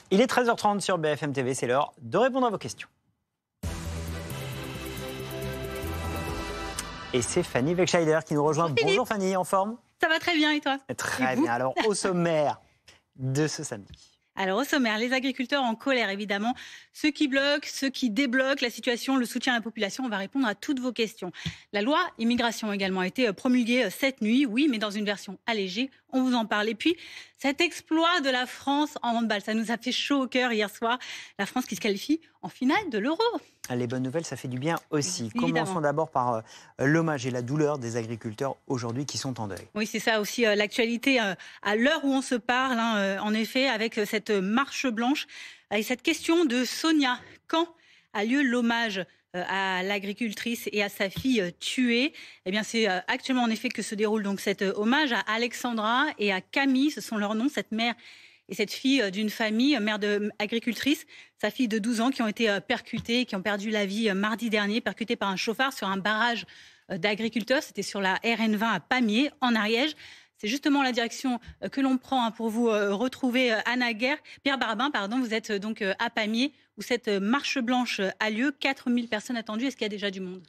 Il est 13h30 sur BFM TV, c'est l'heure de répondre à vos questions. Et c'est Fanny Wegscheider qui nous rejoint. Bonjour Fanny, en forme? Ça va très bien et toi? Très bien, alors au sommaire de ce samedi. Alors au sommaire, les agriculteurs en colère évidemment, ceux qui bloquent, ceux qui débloquent la situation, le soutien à la population, on va répondre à toutes vos questions. La loi immigration également a été promulguée cette nuit, oui, mais dans une version allégée, on vous en parle. Et puis cet exploit de la France en handball, ça nous a fait chaud au cœur hier soir, la France qui se qualifie en finale de l'Euro. Les bonnes nouvelles, ça fait du bien aussi. Évidemment. Commençons d'abord par l'hommage et la douleur des agriculteurs aujourd'hui qui sont en deuil. Oui, c'est ça aussi l'actualité à l'heure où on se parle, en effet, avec cette marche blanche, avec cette question de Sonia. Quand a lieu l'hommage à l'agricultrice et à sa fille tuée? Eh bien, c'est actuellement en effet que se déroule donc cet hommage à Alexandra et à Camille, ce sont leurs noms, cette mère et cette fille d'une famille, mère d'agricultrice, sa fille de 12 ans, qui ont été percutées, qui ont perdu la vie mardi dernier, percutées par un chauffard sur un barrage d'agriculteurs. C'était sur la RN20 à Pamiers, en Ariège. C'est justement la direction que l'on prend pour vous retrouver Pierre Barbin, vous êtes donc à Pamiers, où cette marche blanche a lieu. 4000 personnes attendues. Est-ce qu'il y a déjà du monde ?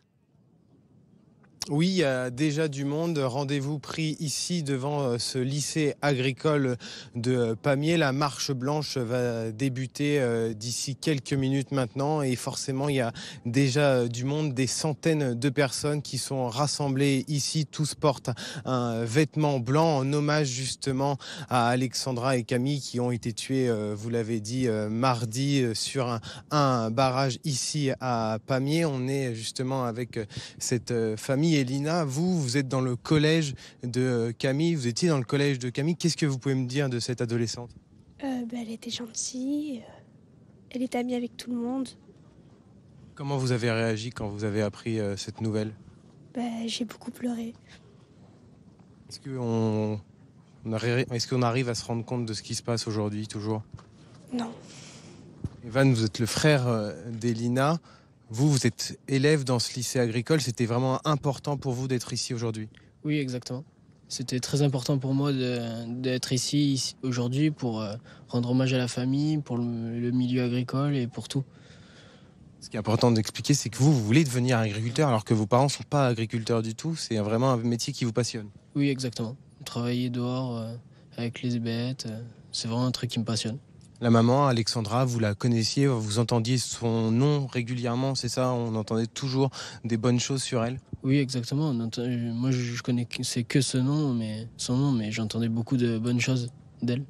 Oui, il y a déjà du monde. Rendez-vous pris ici devant ce lycée agricole de Pamiers. La marche blanche va débuter d'ici quelques minutes maintenant. Et forcément, il y a déjà du monde, des centaines de personnes qui sont rassemblées ici. Tous portent un vêtement blanc en hommage justement à Alexandra et Camille qui ont été tués, vous l'avez dit, mardi sur un barrage ici à Pamiers. On est justement avec cette famille. Elina, vous êtes dans le collège de Camille, vous étiez dans le collège de Camille. Qu'est-ce que vous pouvez me dire de cette adolescente ? Elle était gentille, elle était amie avec tout le monde. Comment vous avez réagi quand vous avez appris cette nouvelle ? J'ai beaucoup pleuré. Est-ce qu'on arrive à se rendre compte de ce qui se passe aujourd'hui, toujours ? Non. Evan, vous êtes le frère d'Elina. Vous êtes élève dans ce lycée agricole. C'était vraiment important pour vous d'être ici aujourd'hui ? Oui, exactement. C'était très important pour moi d'être ici aujourd'hui pour rendre hommage à la famille, pour le milieu agricole et pour tout. Ce qui est important d'expliquer, c'est que vous voulez devenir agriculteur alors que vos parents ne sont pas agriculteurs du tout. C'est vraiment un métier qui vous passionne. Oui, exactement. Travailler dehors avec les bêtes, c'est vraiment un truc qui me passionne. La maman, Alexandra, vous la connaissiez, vous entendiez son nom régulièrement, c'est ça ? On entendait toujours des bonnes choses sur elle ? Oui, exactement. Moi, je connaissais que son nom, mais j'entendais beaucoup de bonnes choses d'elle.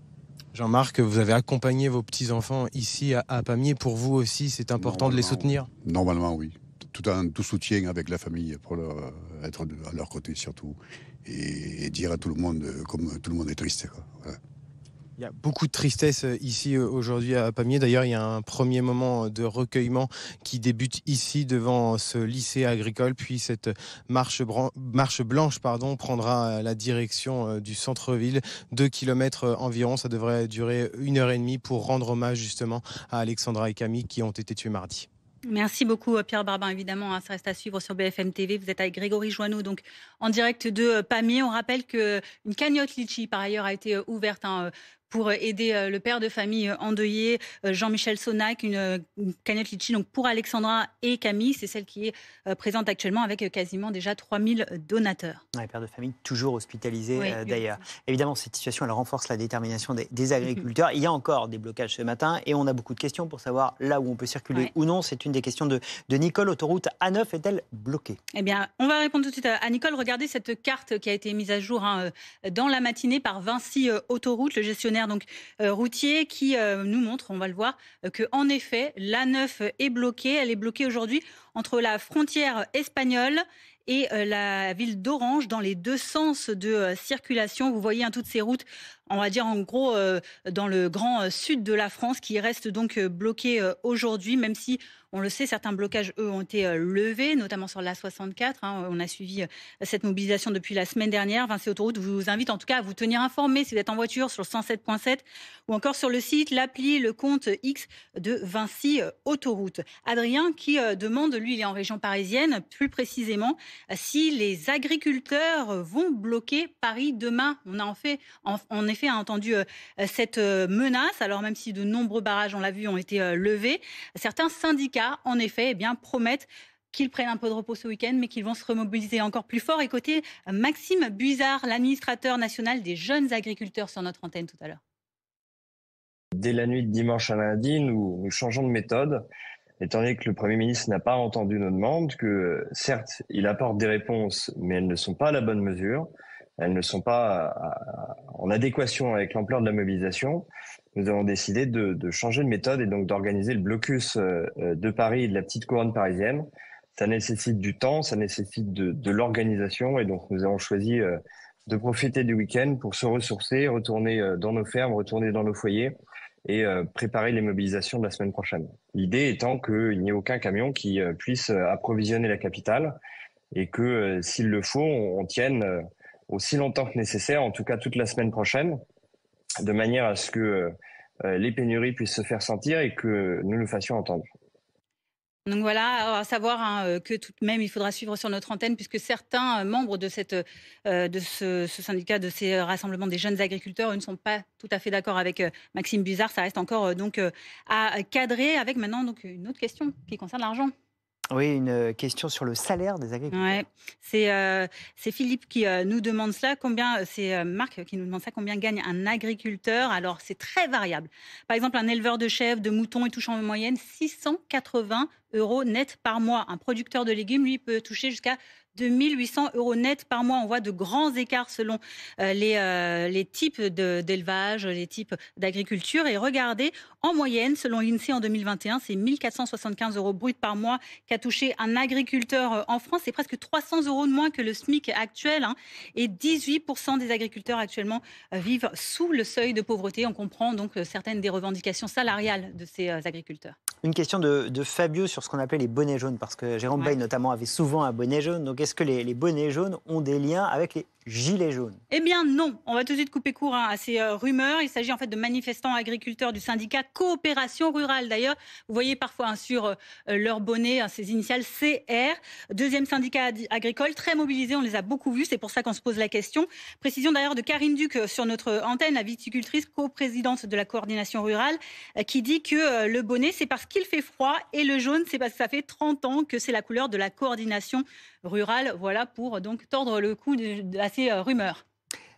Jean-Marc, vous avez accompagné vos petits-enfants ici à Pamiers. Pour vous aussi, c'est important de les soutenir ? Normalement, oui. Tout soutien avec la famille pour être à leur côté surtout. Et dire à tout le monde, comme tout le monde est triste, quoi. Voilà. Il y a beaucoup de tristesse ici aujourd'hui à Pamiers. D'ailleurs, il y a un premier moment de recueillement qui débute ici devant ce lycée agricole. Puis cette marche blanche prendra la direction du centre-ville. 2 kilomètres environ. Ça devrait durer 1h30 pour rendre hommage justement à Alexandra et Camille qui ont été tués mardi. Merci beaucoup Pierre Barbin, évidemment, ça reste à suivre sur BFM TV. Vous êtes avec Grégory Joanneau, donc en direct de Pamiers. On rappelle qu'une cagnotte litchi, par ailleurs, a été ouverte pour aider le père de famille endeuillé, Jean-Michel Sonac, une cagnotte litchi donc pour Alexandra et Camille. C'est celle qui est présente actuellement avec quasiment déjà 3000 donateurs. Les pères de famille toujours hospitalisés d'ailleurs. Oui. Évidemment, cette situation, elle renforce la détermination des agriculteurs. Il y a encore des blocages ce matin et on a beaucoup de questions pour savoir là où on peut circuler ou non. C'est une des questions de Nicole. Autoroute A9 est-elle bloquée ? Eh bien, on va répondre tout de suite à Nicole. Regardez cette carte qui a été mise à jour dans la matinée par Vinci Autoroute, le gestionnaire donc routier, qui nous montre, on va le voir, que en effet l'A9 est bloquée. Elle est bloquée aujourd'hui entre la frontière espagnole et la ville d'Orange, dans les deux sens de circulation. Vous voyez toutes ces routes, on va dire en gros dans le grand sud de la France, qui restent donc bloquées aujourd'hui, même si on le sait, certains blocages, eux, ont été levés, notamment sur l'A64. On a suivi cette mobilisation depuis la semaine dernière. Vinci Autoroute vous invite en tout cas à vous tenir informé si vous êtes en voiture sur le 107.7 ou encore sur le site, l'appli, le compte X de Vinci Autoroute. Adrien qui demande, lui, il est en région parisienne, plus précisément, si les agriculteurs vont bloquer Paris demain. On a en effet entendu cette menace, alors même si de nombreux barrages, on l'a vu, ont été levés. Certains syndicats, en effet, promettent qu'ils prennent un peu de repos ce week-end, mais qu'ils vont se remobiliser encore plus fort. Et côté Maxime Buzard, l'administrateur national des jeunes agriculteurs sur notre antenne tout à l'heure. Dès la nuit de dimanche à lundi, nous changeons de méthode, étant donné que le Premier ministre n'a pas entendu nos demandes, que certes, il apporte des réponses, mais elles ne sont pas à la bonne mesure, elles ne sont pas en adéquation avec l'ampleur de la mobilisation. Nous avons décidé de changer de méthode et donc d'organiser le blocus de Paris et de la petite couronne parisienne. Ça nécessite du temps, ça nécessite de l'organisation et donc nous avons choisi de profiter du week-end pour se ressourcer, retourner dans nos fermes, retourner dans nos foyers et préparer les mobilisations de la semaine prochaine. L'idée étant qu'il n'y ait aucun camion qui puisse approvisionner la capitale et que s'il le faut, on tienne aussi longtemps que nécessaire, en tout cas toute la semaine prochaine, de manière à ce que les pénuries puissent se faire sentir et que nous nous fassions entendre. Donc voilà, à savoir que tout de même, il faudra suivre sur notre antenne, puisque certains membres de ce syndicat, de ces rassemblements des jeunes agriculteurs, eux, ne sont pas tout à fait d'accord avec Maxime Buzard. Ça reste encore à cadrer, avec maintenant donc, une autre question qui concerne l'argent. Oui, une question sur le salaire des agriculteurs. Ouais, c'est Philippe qui nous demande cela. C'est Marc qui nous demande ça. Combien gagne un agriculteur? Alors, c'est très variable. Par exemple, un éleveur de chèvres, de moutons, il touche en moyenne 680 € net par mois. Un producteur de légumes, lui, peut toucher jusqu'à 2800 € net par mois. On voit de grands écarts selon les types d'élevage, les types d'agriculture. Et regardez, en moyenne, selon l'INSEE en 2021, c'est 1475 € brut par mois qu'a touché un agriculteur en France. C'est presque 300 € de moins que le SMIC actuel. Et 18% des agriculteurs actuellement vivent sous le seuil de pauvreté. On comprend donc certaines des revendications salariales de ces agriculteurs. Une question de Fabio sur ce qu'on appelait les bonnets jaunes, parce que Jérôme Bay notamment avait souvent un bonnet jaune. Donc est-ce que les bonnets jaunes ont des liens avec les gilets jaunes? Eh bien non, on va tout de suite couper court à ces rumeurs. Il s'agit en fait de manifestants agriculteurs du syndicat Coopération Rurale. D'ailleurs, vous voyez parfois sur leur bonnet ces initiales CR. Deuxième syndicat agricole, très mobilisé, on les a beaucoup vus, c'est pour ça qu'on se pose la question. Précision d'ailleurs de Karine Duc sur notre antenne, la viticultrice coprésidente de la coordination rurale, qui dit que le bonnet c'est parce qu'il fait froid et le jaune c'est parce que ça fait 30 ans que c'est la couleur de la coordination rurale. Voilà pour donc tordre le cou à ces rumeurs.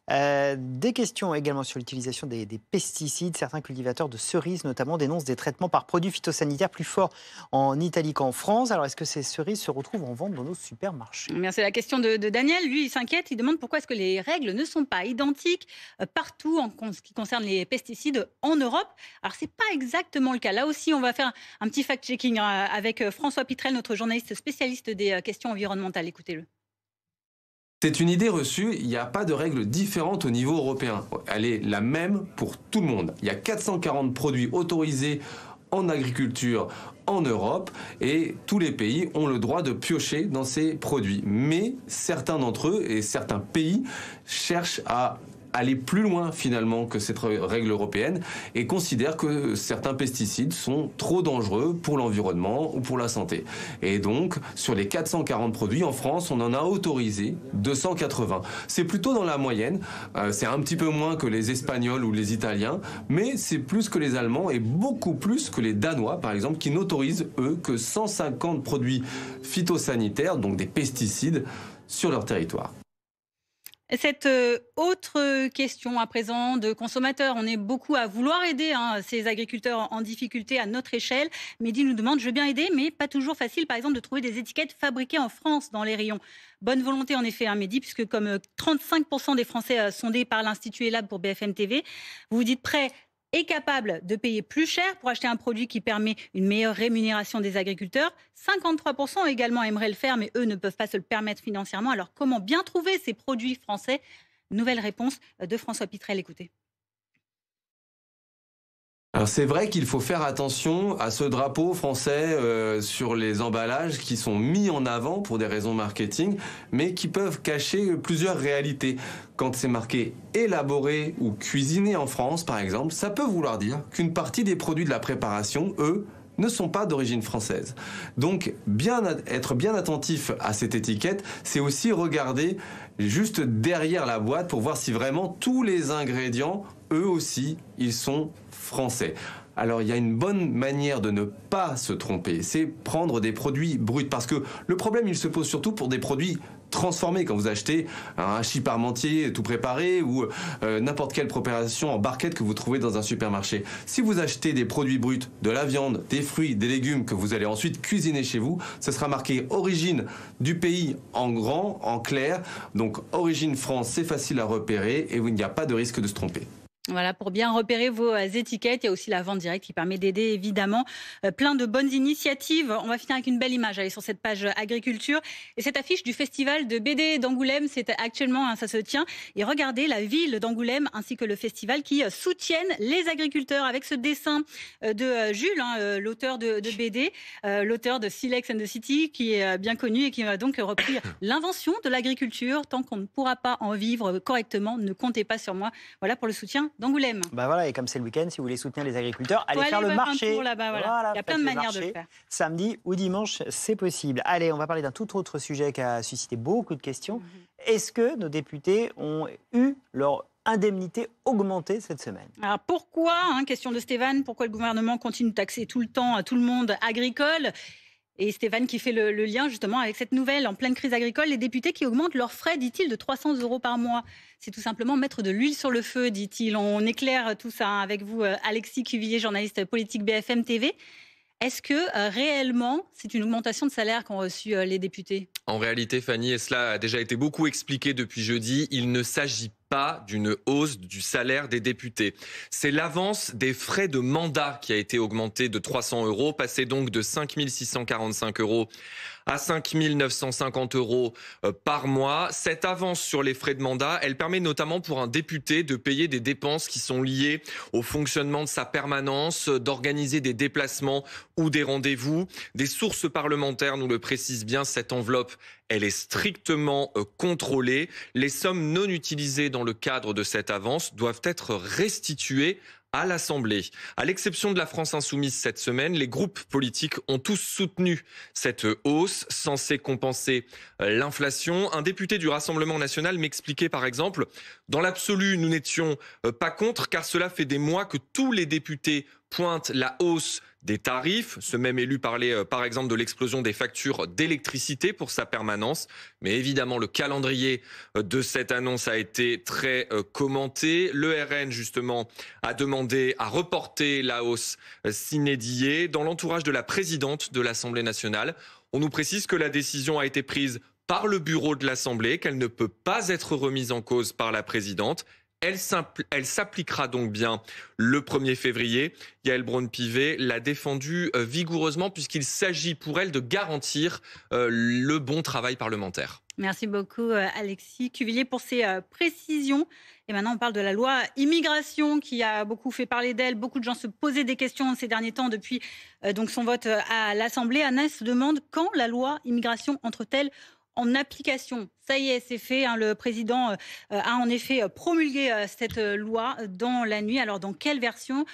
Des questions également sur l'utilisation des pesticides. Certains cultivateurs de cerises notamment dénoncent des traitements par produits phytosanitaires plus forts en Italie qu'en France. Alors est-ce que ces cerises se retrouvent en vente dans nos supermarchés? C'est la question de Daniel. Lui, il s'inquiète. Il demande pourquoi est-ce que les règles ne sont pas identiques partout en ce qui concerne les pesticides en Europe. Alors c'est pas exactement le cas. Là aussi, on va faire un petit fact-checking avec François Pitrel, notre journaliste spécialiste des questions environnementales. Écoutez-le. C'est une idée reçue, il n'y a pas de règles différentes au niveau européen. Elle est la même pour tout le monde. Il y a 440 produits autorisés en agriculture en Europe et tous les pays ont le droit de piocher dans ces produits. Mais certains d'entre eux et certains pays cherchent à aller plus loin finalement que cette règle européenne et considère que certains pesticides sont trop dangereux pour l'environnement ou pour la santé. Et donc, sur les 440 produits en France, on en a autorisé 280. C'est plutôt dans la moyenne, c'est un petit peu moins que les Espagnols ou les Italiens, mais c'est plus que les Allemands et beaucoup plus que les Danois, par exemple, qui n'autorisent, eux, que 150 produits phytosanitaires, donc des pesticides, sur leur territoire. Cette autre question à présent de consommateurs. On est beaucoup à vouloir aider ces agriculteurs en difficulté à notre échelle. Mehdi nous demande, je veux bien aider, mais pas toujours facile, par exemple, de trouver des étiquettes fabriquées en France dans les rayons. Bonne volonté en effet, Mehdi, puisque comme 35% des Français sondés par l'Institut ELAB pour BFM TV, vous vous dites prêts et capable de payer plus cher pour acheter un produit qui permet une meilleure rémunération des agriculteurs. 53% également aimeraient le faire, mais eux ne peuvent pas se le permettre financièrement. Alors comment bien trouver ces produits français? Nouvelle réponse de François Pitrel, écoutez. Alors c'est vrai qu'il faut faire attention à ce drapeau français sur les emballages qui sont mis en avant pour des raisons marketing, mais qui peuvent cacher plusieurs réalités. Quand c'est marqué élaboré ou cuisiné en France, par exemple, ça peut vouloir dire qu'une partie des produits de la préparation, eux, ne sont pas d'origine française. Donc, être bien attentif à cette étiquette, c'est aussi regarder juste derrière la boîte pour voir si vraiment tous les ingrédients, eux aussi, ils sont français. Alors, il y a une bonne manière de ne pas se tromper, c'est prendre des produits bruts. Parce que le problème, il se pose surtout pour des produits transformés. Quand vous achetez un hachis parmentier tout préparé ou n'importe quelle préparation en barquette que vous trouvez dans un supermarché. Si vous achetez des produits bruts, de la viande, des fruits, des légumes que vous allez ensuite cuisiner chez vous, ce sera marqué origine du pays en grand, en clair. Donc, origine France, c'est facile à repérer et il n'y a pas de risque de se tromper. Voilà, pour bien repérer vos étiquettes. Il y a aussi la vente directe qui permet d'aider évidemment plein de bonnes initiatives. On va finir avec une belle image. Allez sur cette page agriculture. Et cette affiche du festival de BD d'Angoulême, c'est actuellement, ça se tient. Et regardez la ville d'Angoulême ainsi que le festival qui soutiennent les agriculteurs avec ce dessin de Jules, l'auteur de BD, l'auteur de Silex and the City, qui est bien connu et qui a donc repris l'invention de l'agriculture. Tant qu'on ne pourra pas en vivre correctement, ne comptez pas sur moi. Voilà pour le soutien d'Angoulême. Bah voilà, et comme c'est le week-end, si vous voulez soutenir les agriculteurs, allez faire le marché. Voilà. Il y a plein de manières de le faire. Samedi ou dimanche, c'est possible. Allez, on va parler d'un tout autre sujet qui a suscité beaucoup de questions. Est-ce que nos députés ont eu leur indemnité augmentée cette semaine? Alors pourquoi, question de Stéphane, pourquoi le gouvernement continue de taxer tout le temps tout le monde agricole? Et Stéphane qui fait le lien justement avec cette nouvelle. En pleine crise agricole, les députés qui augmentent leurs frais, dit-il, de 300 € par mois. C'est tout simplement mettre de l'huile sur le feu, dit-il. On éclaire tout ça avec vous, Alexis Cuvillier, journaliste politique BFM TV. Est-ce que réellement, c'est une augmentation de salaire qu'ont reçu les députés? En réalité, Fanny, et cela a déjà été beaucoup expliqué depuis jeudi, il ne s'agit pas d'une hausse du salaire des députés. C'est l'avance des frais de mandat qui a été augmenté de 300 €, passé donc de 5 645 € à 5 950 € par mois. Cette avance sur les frais de mandat, elle permet notamment pour un député de payer des dépenses qui sont liées au fonctionnement de sa permanence, d'organiser des déplacements ou des rendez-vous. Des sources parlementaires nous le précisent bien, cette enveloppe, elle est strictement contrôlée. Les sommes non utilisées dans le cadre de cette avance doivent être restituées à l'Assemblée. À l'exception de la France Insoumise cette semaine, les groupes politiques ont tous soutenu cette hausse censée compenser l'inflation. Un député du Rassemblement national m'expliquait par exemple, dans l'absolu, nous n'étions pas contre car cela fait des mois que tous les députés pointent la hausse des tarifs. Ce même élu parlait par exemple de l'explosion des factures d'électricité pour sa permanence. Mais évidemment, le calendrier de cette annonce a été très commenté. Le RN, justement, a demandé à reporter la hausse sine die. Dans l'entourage de la présidente de l'Assemblée nationale, on nous précise que la décision a été prise par le bureau de l'Assemblée, qu'elle ne peut pas être remise en cause par la présidente. Elle s'appliquera donc bien le 1er février. Yaël Braun-Pivet l'a défendu vigoureusement puisqu'il s'agit pour elle de garantir le bon travail parlementaire. Merci beaucoup Alexis Cuvillier pour ces précisions. Et maintenant on parle de la loi immigration qui a beaucoup fait parler d'elle. Beaucoup de gens se posaient des questions ces derniers temps depuis donc son vote à l'Assemblée. Agnès se demande quand la loi immigration entre-t-elle en application. Ça y est, c'est fait. Le président a en effet promulgué cette loi dans la nuit. Alors, dans quelle version?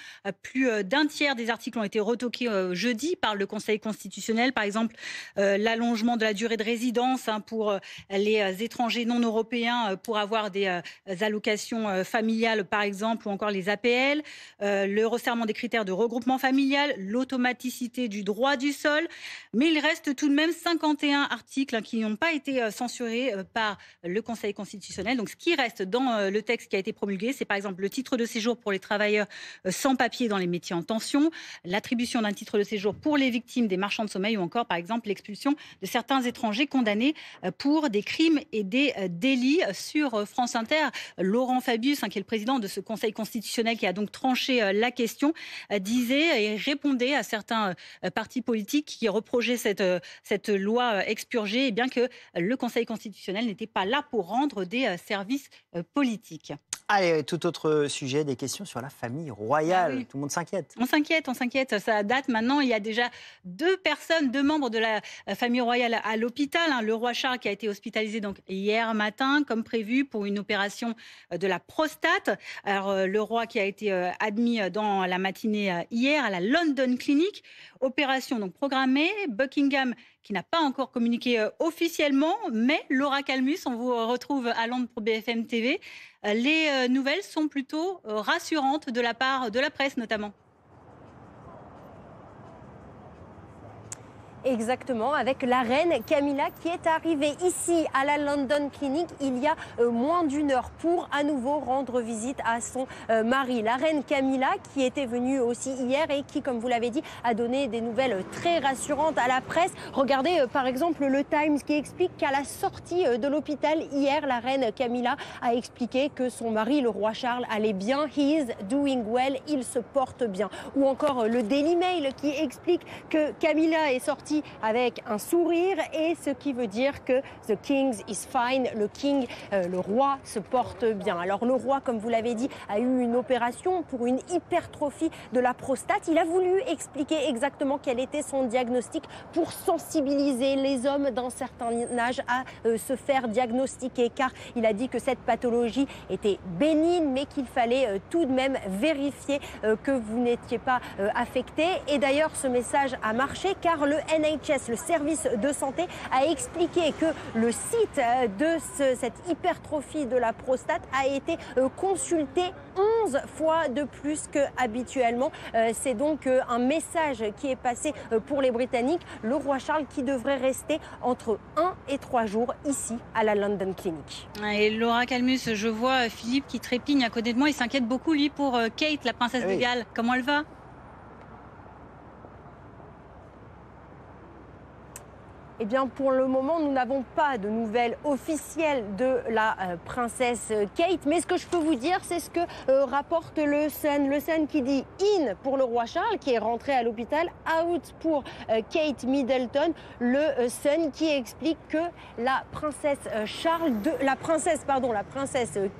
Plus d'un tiers des articles ont été retoqués jeudi par le Conseil constitutionnel. Par exemple, l'allongement de la durée de résidence pour les étrangers non européens pour avoir des allocations familiales, par exemple, ou encore les APL. Le resserrement des critères de regroupement familial, l'automaticité du droit du sol. Mais il reste tout de même 51 articles qui n'ont pas été censurés par le Conseil constitutionnel. Donc, ce qui reste dans le texte qui a été promulgué, c'est par exemple le titre de séjour pour les travailleurs sans papier dans les métiers en tension, l'attribution d'un titre de séjour pour les victimes des marchands de sommeil ou encore, par exemple, l'expulsion de certains étrangers condamnés pour des crimes et des délits. Sur France Inter, Laurent Fabius, qui est le président de ce Conseil constitutionnel qui a donc tranché la question, disait et répondait à certains partis politiques qui reprochaient cette loi expurgée, et bien que le Conseil constitutionnel n'était pas là pour rendre des services politiques. Allez, tout autre sujet, des questions sur la famille royale. Ah oui. Tout le monde s'inquiète. On s'inquiète. Ça date maintenant. Il y a déjà 2 membres de la famille royale à l'hôpital. Le roi Charles qui a été hospitalisé donc hier matin, comme prévu, pour une opération de la prostate. Alors, le roi qui a été admis dans la matinée hier à la London Clinic. Opération donc programmée. Buckingham qui n'a pas encore communiqué officiellement, mais Laura Calmus, on vous retrouve à Londres pour BFM TV. Les nouvelles sont plutôt rassurantes de la part de la presse notamment. Exactement, avec la reine Camilla qui est arrivée ici à la London Clinic il y a moins d'1 heure pour à nouveau rendre visite à son mari. La reine Camilla qui était venue aussi hier et qui, comme vous l'avez dit, a donné des nouvelles très rassurantes à la presse. Regardez par exemple le Times qui explique qu'à la sortie de l'hôpital hier, la reine Camilla a expliqué que son mari, le roi Charles, allait bien. He is doing well, il se porte bien. Ou encore le Daily Mail qui explique que Camilla est sortie avec un sourire, et ce qui veut dire que the king is fine, le roi se porte bien. Alors le roi, comme vous l'avez dit, a eu une opération pour une hypertrophie de la prostate. Il a voulu expliquer exactement quel était son diagnostic pour sensibiliser les hommes d'un certain âge à se faire diagnostiquer, car il a dit que cette pathologie était bénigne mais qu'il fallait tout de même vérifier que vous n'étiez pas affecté. Et d'ailleurs ce message a marché, car le NHS, le service de santé, a expliqué que le site de cette hypertrophie de la prostate a été consulté 11 fois de plus qu'habituellement. C'est donc un message qui est passé pour les Britanniques. Le roi Charles qui devrait rester entre 1 et 3 jours ici à la London Clinic. Et Laura Calmus, je vois Philippe qui trépigne à côté de moi. Il s'inquiète beaucoup, lui, pour Kate, la princesse de Galles. Comment elle va ? Eh bien, pour le moment, nous n'avons pas de nouvelles officielles de la princesse Kate. Mais ce que je peux vous dire, c'est ce que rapporte le Sun. Le Sun qui dit in pour le roi Charles, qui est rentré à l'hôpital, out pour Kate Middleton. Le Sun qui explique que la princesse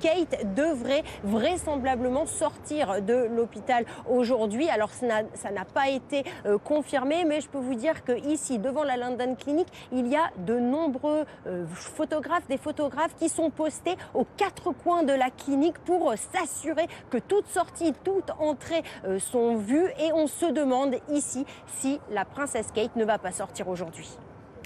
Kate devrait vraisemblablement sortir de l'hôpital aujourd'hui. Alors, ça n'a pas été confirmé, mais je peux vous dire qu'ici, devant la London Clinic, il y a de nombreux photographes, des photographes qui sont postés aux 4 coins de la clinique pour s'assurer que toute sortie, toute entrée sont vues. Et on se demande ici si la princesse Kate ne va pas sortir aujourd'hui.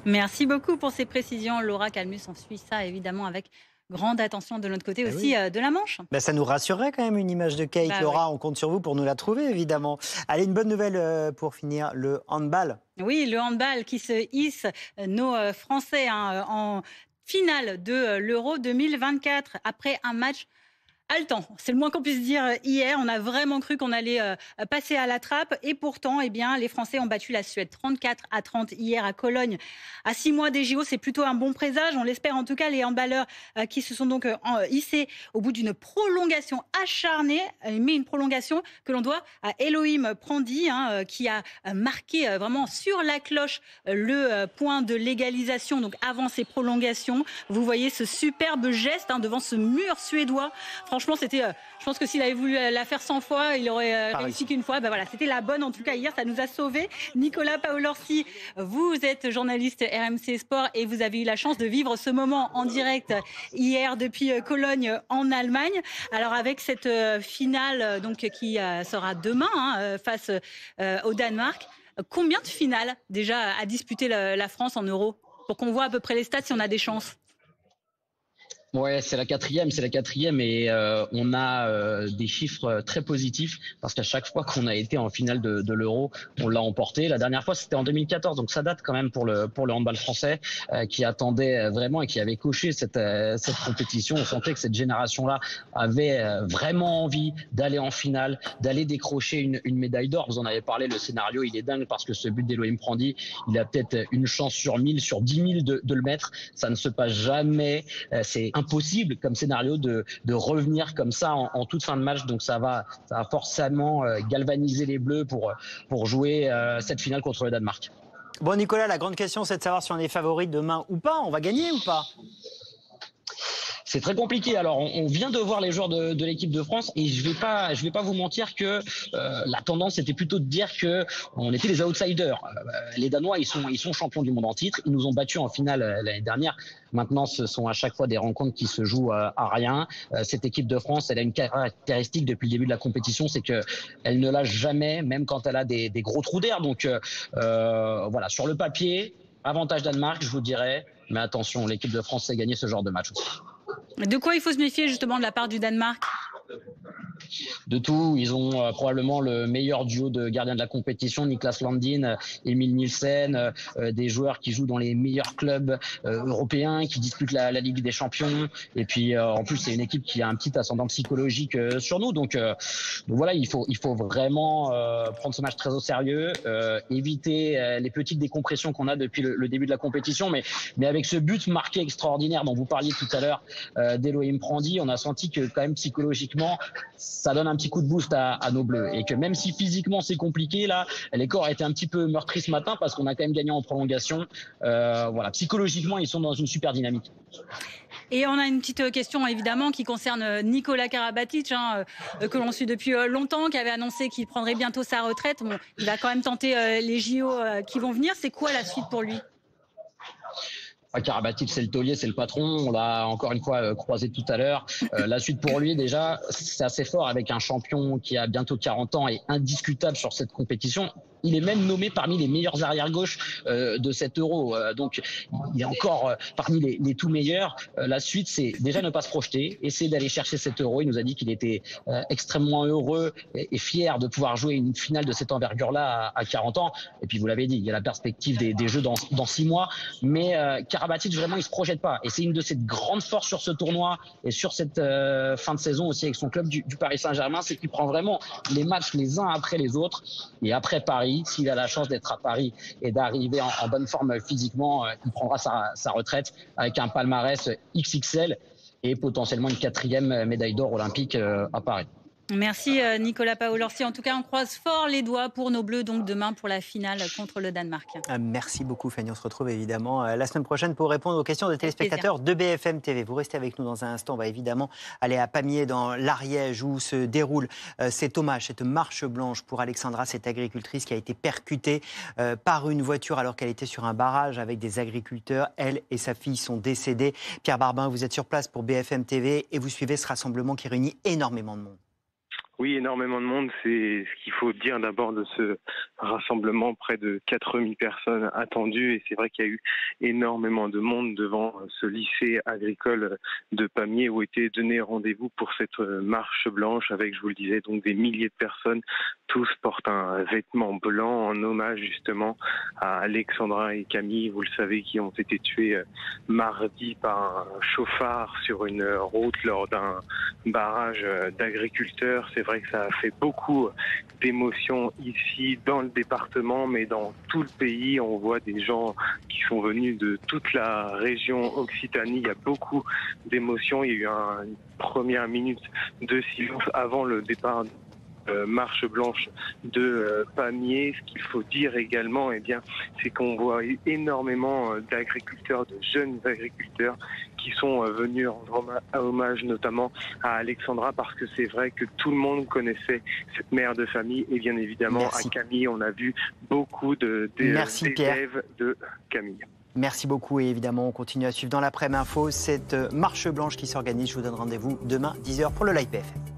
Merci beaucoup pour ces précisions, Laura Calmus. On suit ça évidemment avec grande attention de notre côté aussi de la Manche. Ça nous rassurerait quand même une image de Kate. Laura, on compte sur vous pour nous la trouver évidemment. Allez, une bonne nouvelle pour finir, le handball. Oui, le handball qui se hisse, nos Français en finale de l'Euro 2024 après un match haletant. C'est le moins qu'on puisse dire hier. On a vraiment cru qu'on allait passer à la trappe. Et pourtant, les Français ont battu la Suède 34-30 hier à Cologne. À 6 mois des JO, c'est plutôt un bon présage. On l'espère en tout cas, les handballeurs qui se sont donc hissés au bout d'une prolongation acharnée. Mais une prolongation que l'on doit à Elohim Prandi, qui a marqué vraiment sur la cloche le point de l'égalisation. Donc avant ces prolongations, vous voyez ce superbe geste devant ce mur suédois. Franchement, je pense que s'il avait voulu la faire 100 fois, il aurait réussi qu'une fois. C'était la bonne. En tout cas, hier, ça nous a sauvés. Nicolas Paolorsi, vous êtes journaliste RMC Sport et vous avez eu la chance de vivre ce moment en direct hier depuis Cologne en Allemagne. Alors, avec cette finale qui sera demain face au Danemark, combien de finales déjà a disputé la France en Euro pour qu'on voit à peu près les stats si on a des chances? Ouais, c'est la quatrième et on a des chiffres très positifs parce qu'à chaque fois qu'on a été en finale de l'Euro, on l'a emporté. La dernière fois, c'était en 2014, donc ça date quand même pour le handball français qui attendait vraiment et qui avait coché cette compétition. On sentait que cette génération-là avait vraiment envie d'aller en finale, d'aller décrocher une médaille d'or. Vous en avez parlé, le scénario, il est dingue parce que ce but d'Elohim Prandi, il a peut-être une chance sur 1000, sur 10 000 de le mettre. Ça ne se passe jamais. C'est impossible comme scénario de revenir comme ça en toute fin de match. Donc ça va forcément galvaniser les Bleus pour jouer cette finale contre le Danemark. Bon Nicolas, la grande question c'est de savoir si on est favori demain ou pas. On va gagner ou pas? C'est très compliqué. Alors, on vient de voir les joueurs de l'équipe de France et je vais pas vous mentir que la tendance était plutôt de dire que on était les outsiders. Les Danois, ils sont champions du monde en titre. Ils nous ont battus en finale l'année dernière. Maintenant, ce sont à chaque fois des rencontres qui se jouent à rien. Cette équipe de France, elle a une caractéristique depuis le début de la compétition, c'est que elle ne lâche jamais, même quand elle a des gros trous d'air. Donc voilà, sur le papier, avantage Danemark, je vous dirais. Mais attention, l'équipe de France sait gagner ce genre de match aussi. De quoi il faut se méfier justement de la part du Danemark ? De tout, ils ont probablement le meilleur duo de gardiens de la compétition, Niklas Landin, Emil Nielsen, des joueurs qui jouent dans les meilleurs clubs européens, qui disputent la Ligue des Champions. Et puis en plus, c'est une équipe qui a un petit ascendant psychologique sur nous. Donc voilà, il faut vraiment prendre ce match très au sérieux, éviter les petites décompressions qu'on a depuis le début de la compétition. Mais avec ce but marqué extraordinaire dont vous parliez tout à l'heure d'Elohim Prandi, on a senti que quand même psychologiquement, ça donne un petit coup de boost à nos Bleus. Et que même si physiquement c'est compliqué, là, les corps étaient un petit peu meurtris ce matin parce qu'on a quand même gagné en prolongation. Voilà, psychologiquement, ils sont dans une super dynamique. Et on a une petite question évidemment qui concerne Nikola Karabatic, que l'on suit depuis longtemps, qui avait annoncé qu'il prendrait bientôt sa retraite. Bon, il va quand même tenter les JO qui vont venir. C'est quoi la suite pour lui ? Karabatic, c'est le taulier, c'est le patron. On l'a encore une fois croisé tout à l'heure. La suite pour lui, déjà, c'est assez fort avec un champion qui a bientôt 40 ans et indiscutable sur cette compétition. Il est même nommé parmi les meilleurs arrière-gauche de cet Euro. Donc, il est encore parmi les tout meilleurs. La suite, c'est déjà ne pas se projeter, essayer d'aller chercher cet Euro. Il nous a dit qu'il était extrêmement heureux et fier de pouvoir jouer une finale de cette envergure-là à 40 ans. Et puis, vous l'avez dit, il y a la perspective des Jeux dans 6 mois. Mais Karabatic, vraiment, il se projette pas. Et c'est une de ses grandes forces sur ce tournoi et sur cette fin de saison aussi avec son club du Paris Saint-Germain, c'est qu'il prend vraiment les matchs les uns après les autres. Et après Paris, s'il a la chance d'être à Paris et d'arriver en bonne forme physiquement, il prendra sa retraite avec un palmarès XXL et potentiellement une 4e médaille d'or olympique à Paris. Merci Nicolas Paolorsi. En tout cas, on croise fort les doigts pour nos Bleus donc demain pour la finale contre le Danemark. Merci beaucoup Fanny. On se retrouve évidemment la semaine prochaine pour répondre aux questions des téléspectateurs de BFM TV. Vous restez avec nous dans un instant. On va évidemment aller à Pamiers dans l'Ariège où se déroule cet hommage, cette marche blanche pour Alexandra, cette agricultrice qui a été percutée par une voiture alors qu'elle était sur un barrage avec des agriculteurs. Elle et sa fille sont décédées. Pierre Barbin, vous êtes sur place pour BFM TV et vous suivez ce rassemblement qui réunit énormément de monde. Oui, énormément de monde. C'est ce qu'il faut dire d'abord de ce rassemblement. Près de 4000 personnes attendues. Et c'est vrai qu'il y a eu énormément de monde devant ce lycée agricole de Pamiers où était donné rendez-vous pour cette marche blanche avec, je vous le disais, donc des milliers de personnes. Tous portent un vêtement blanc en hommage justement à Alexandra et Camille, vous le savez, qui ont été tués mardi par un chauffard sur une route lors d'un barrage d'agriculteurs. C'est vrai que ça a fait beaucoup d'émotions ici dans le département, mais dans tout le pays. On voit des gens qui sont venus de toute la région Occitanie. Il y a beaucoup d'émotions. Il y a eu une première minute de silence avant le départ marche blanche de Pamiers. Ce qu'il faut dire également, c'est qu'on voit énormément d'agriculteurs, de jeunes agriculteurs qui sont venus rendre hommage notamment à Alexandra parce que c'est vrai que tout le monde connaissait cette mère de famille et bien évidemment à Camille, on a vu beaucoup d'élèves de Camille. Merci beaucoup et évidemment on continue à suivre dans l'après-midi info cette marche blanche qui s'organise. Je vous donne rendez-vous demain 10h pour le Live BFM.